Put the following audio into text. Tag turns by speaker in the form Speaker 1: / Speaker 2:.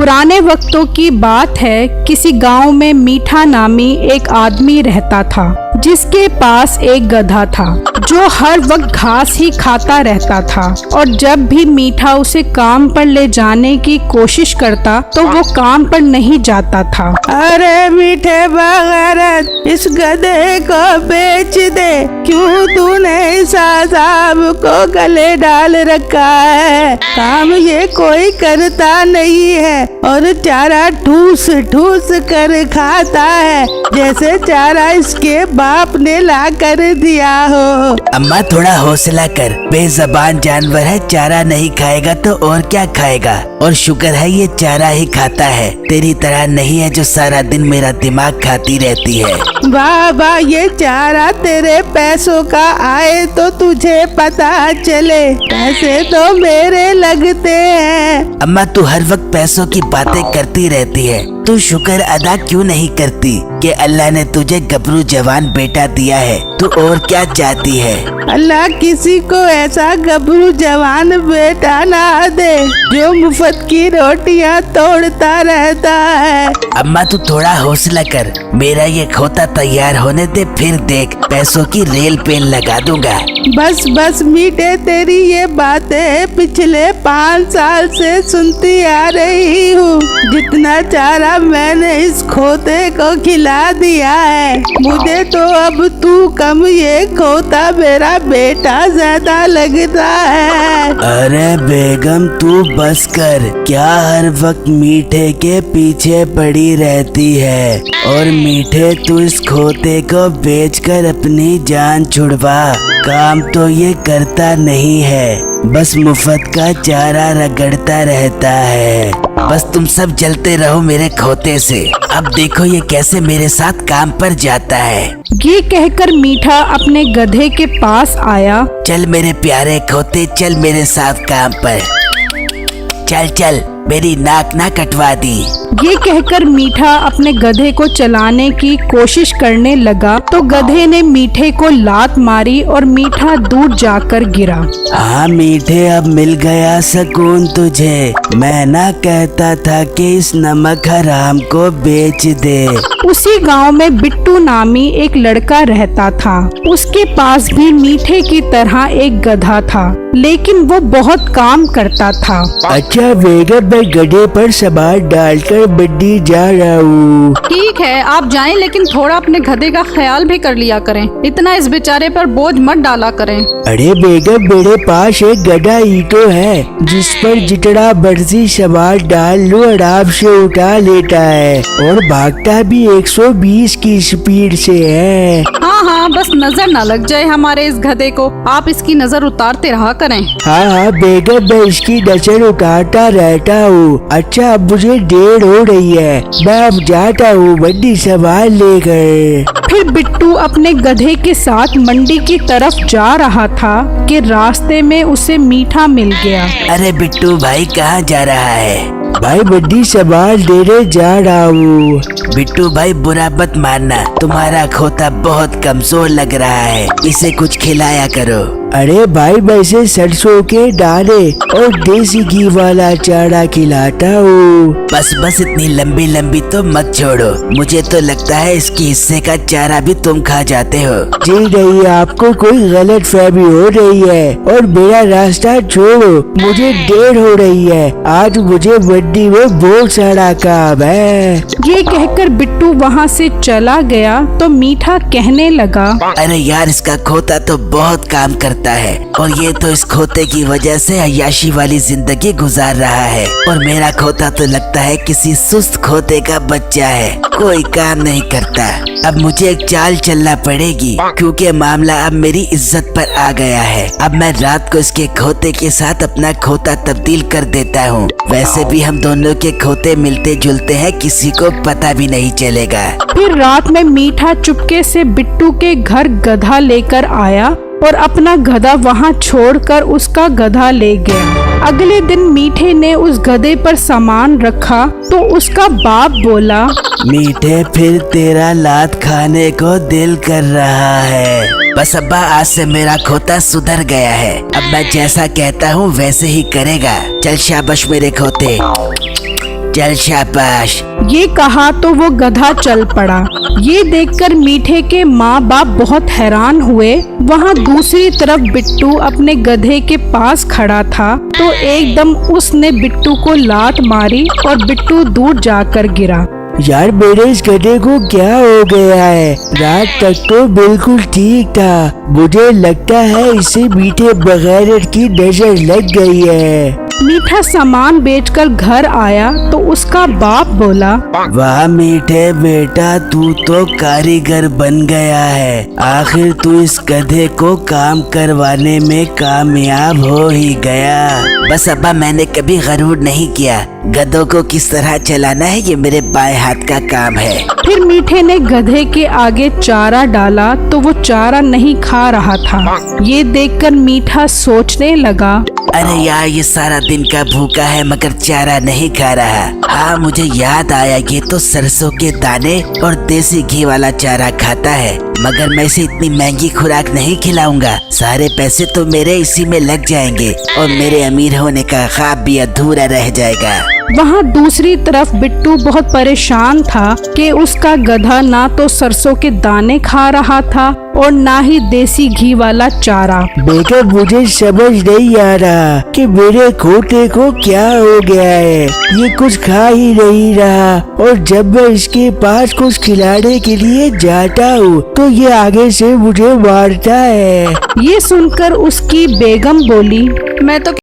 Speaker 1: पुराने वक्तों की बात है, किसी गांव में मीठा नामी एक आदमी रहता था जिसके पास एक गधा था जो हर वक्त घास ही खाता रहता था। और जब भी मीठा उसे काम पर ले जाने की कोशिश करता तो वो काम पर नहीं जाता था।
Speaker 2: अरे मीठे बगैरत, इस गधे को बेच दे। क्यों तूने साहब को गले डाल रखा है? काम ये कोई करता नहीं है और चारा ठूस ठूस कर खाता है, जैसे चारा इसके बाप ने ला कर दिया हो।
Speaker 3: अम्मा थोड़ा हौसला कर, बेजबान जानवर है, चारा नहीं खाएगा तो और क्या खाएगा। और शुक्र है ये चारा ही खाता है, तेरी तरह नहीं है जो सारा दिन मेरा दिमाग खाती रहती है।
Speaker 2: वाह वाह, ये चारा तेरे पैसों का आए तो तुझे पता चले, पैसे तो मेरे लगते हैं।
Speaker 3: अम्मा तू हर वक्त पैसों की बातें करती रहती है, तू शुक्र अदा क्यों नहीं करती कि अल्लाह ने तुझे गबरू जवान बेटा दिया है। तू और क्या चाहती है?
Speaker 2: अल्लाह किसी को ऐसा गबरू जवान बेटा ना दे जो मुफ्त की रोटियां तोड़ता रहता है।
Speaker 3: अम्मा तू थोड़ा हौसला कर, मेरा ये खोता तैयार होने दे, फिर देख पैसों की रेल पेन लगा दूंगा।
Speaker 2: बस बस मीठे, तेरी ये बातें पिछले 5 साल से सुनती आ रही हूँ। जितना चारा मैंने इस खोते को खिला दिया है, मुझे तो अब तू कम, ये खोता मेरा बेटा ज्यादा लगता है।
Speaker 3: अरे बेगम तू बस कर, क्या हर वक्त मीठे के पीछे पड़ी रहती है? और मीठे तू इस खोते को बेचकर अपनी जान छुड़वा। काम तो ये करता नहीं है, बस मुफ्त का चारा रगड़ता रहता है। बस तुम सब जलते रहो मेरे खोते से। अब देखो ये कैसे मेरे साथ काम पर जाता है।
Speaker 1: ये कहकर मीठा अपने गधे के पास आया।
Speaker 3: चल मेरे प्यारे खोते, चल मेरे साथ काम पर। चल चल, मेरी नाक ना कटवा दी।
Speaker 1: ये कहकर मीठा अपने गधे को चलाने की कोशिश करने लगा तो गधे ने मीठे को लात मारी और मीठा दूर जाकर गिरा।
Speaker 3: हाँ मीठे, अब मिल गया सुकून तुझे। मैं ना कहता था कि इस नमक हराम को बेच दे।
Speaker 1: उसी गांव में बिट्टू नामी एक लड़का रहता था। उसके पास भी मीठे की तरह एक गधा था, लेकिन वो बहुत काम करता था।
Speaker 2: अच्छा बेगम, मैं गधे पर सामान डालकर मंडी जा रहा हूँ।
Speaker 4: ठीक है आप जाएं, लेकिन थोड़ा अपने गधे का ख्याल भी कर लिया करें। इतना इस बेचारे पर बोझ मत डाला करें।
Speaker 2: अरे बेगम, मेरे पास एक गधा ही तो है जिस पर जितना मर्जी सामान डाल लो आराम से उठा लेता है और भागता भी 120 की स्पीड से है।
Speaker 4: हाँ हाँ, बस नजर न लग जाए हमारे इस गधे को। आप इसकी नजर उतारते रहा करें।
Speaker 2: हाँ बेगम, मैं इसकी नजर उतारता रहता हूँ। अच्छा अब मुझे देर हो रही है, मैं अब जाता हूँ मंडी सामान लेकर।
Speaker 1: फिर बिट्टू अपने गधे के साथ मंडी की तरफ जा रहा था कि रास्ते में उसे मीठा मिल गया।
Speaker 3: अरे बिट्टू भाई कहाँ जा रहा है?
Speaker 2: भाई मंडी सामान लेने जा रहा हूँ।
Speaker 3: बिट्टू भाई बुरा मत मानना, तुम्हारा खोता बहुत कमजोर लग रहा है, इसे कुछ खिलाया करो।
Speaker 2: अरे भाई, मैं इसे सरसों के दाने और देसी घी वाला चारा खिलाता हूँ।
Speaker 3: बस बस इतनी लंबी लंबी तो मत छोड़ो, मुझे तो लगता है इसके हिस्से का चारा भी तुम खा जाते हो।
Speaker 2: जी नहीं, आपको कोई गलत फहमी हो रही है और मेरा रास्ता छोड़ो, मुझे देर हो रही है। आज मुझे मंडी में बहुत सारा काम है।
Speaker 1: ये कहकर बिट्टू वहाँ से चला गया तो मीठा कहने लगा,
Speaker 3: अरे यार इसका खोता तो बहुत काम करता है और ये तो इस खोते की वजह से अय्याशी वाली जिंदगी गुजार रहा है। और मेरा खोता तो लगता है किसी सुस्त खोते का बच्चा है, कोई काम नहीं करता। अब मुझे एक चाल चलना पड़ेगी क्योंकि मामला अब मेरी इज्जत पर आ गया है। अब मैं रात को इसके खोते के साथ अपना खोता तब्दील कर देता हूँ। वैसे भी हम दोनों के खोते मिलते जुलते हैं, किसी को पता भी नहीं चलेगा।
Speaker 1: फिर रात में मीठा चुपके से बिट्टू के घर गधा लेकर आया और अपना गधा वहाँ छोड़कर उसका गधा ले गया। अगले दिन मीठे ने उस गधे पर सामान रखा तो उसका बाप बोला,
Speaker 3: मीठे फिर तेरा लात खाने को दिल कर रहा है। बस अब्बा आज से मेरा खोता सुधर गया है, अब मैं जैसा कहता हूँ वैसे ही करेगा। चल शाबाश मेरे खोते। चल शाबाश।
Speaker 1: ये कहा तो वो गधा चल पड़ा। ये देखकर मीठे के माँ बाप बहुत हैरान हुए। वहाँ दूसरी तरफ बिट्टू अपने गधे के पास खड़ा था तो एकदम उसने बिट्टू को लात मारी और बिट्टू दूर जाकर गिरा।
Speaker 2: यार मेरे इस गधे को क्या हो गया है? रात तक तो बिल्कुल ठीक था। मुझे लगता है इसे मीठे बगैर की नजर लग गई है।
Speaker 1: मीठा सामान बेचकर घर आया तो उसका बाप बोला,
Speaker 3: वाह मीठे बेटा, तू तो कारीगर बन गया है। आखिर तू इस गधे को काम करवाने में कामयाब हो ही गया। बस अब्बा, मैंने कभी गरूर नहीं किया। गधों को किस तरह चलाना है ये मेरे बाएं हाथ का काम है।
Speaker 1: फिर मीठे ने गधे के आगे चारा डाला तो वो चारा नहीं खा रहा था। ये देखकर मीठा सोचने लगा,
Speaker 3: अरे यार, ये सारा दिन का भूखा है मगर चारा नहीं खा रहा। हाँ, मुझे याद आया, ये तो सरसों के दाने और देसी घी वाला चारा खाता है। मगर मैं इसे इतनी महंगी खुराक नहीं खिलाऊंगा। सारे पैसे तो मेरे इसी में लग जाएंगे और मेरे अमीर होने का ख्वाब भी अधूरा रह जाएगा।
Speaker 1: वहाँ दूसरी तरफ बिट्टू बहुत परेशान था कि उसका गधा ना तो सरसों के दाने खा रहा था और ना ही देसी घी वाला चारा।
Speaker 2: बेटा, मुझे समझ नहीं आ रहा कि मेरे खोटे को क्या हो गया है। ये कुछ खा ही नहीं रहा और जब मैं इसके पास कुछ खिलाने के लिए जाता हूँ तो ये आगे से मुझे मारता है।
Speaker 1: ये सुनकर उसकी बेगम बोली,
Speaker 4: मैं तो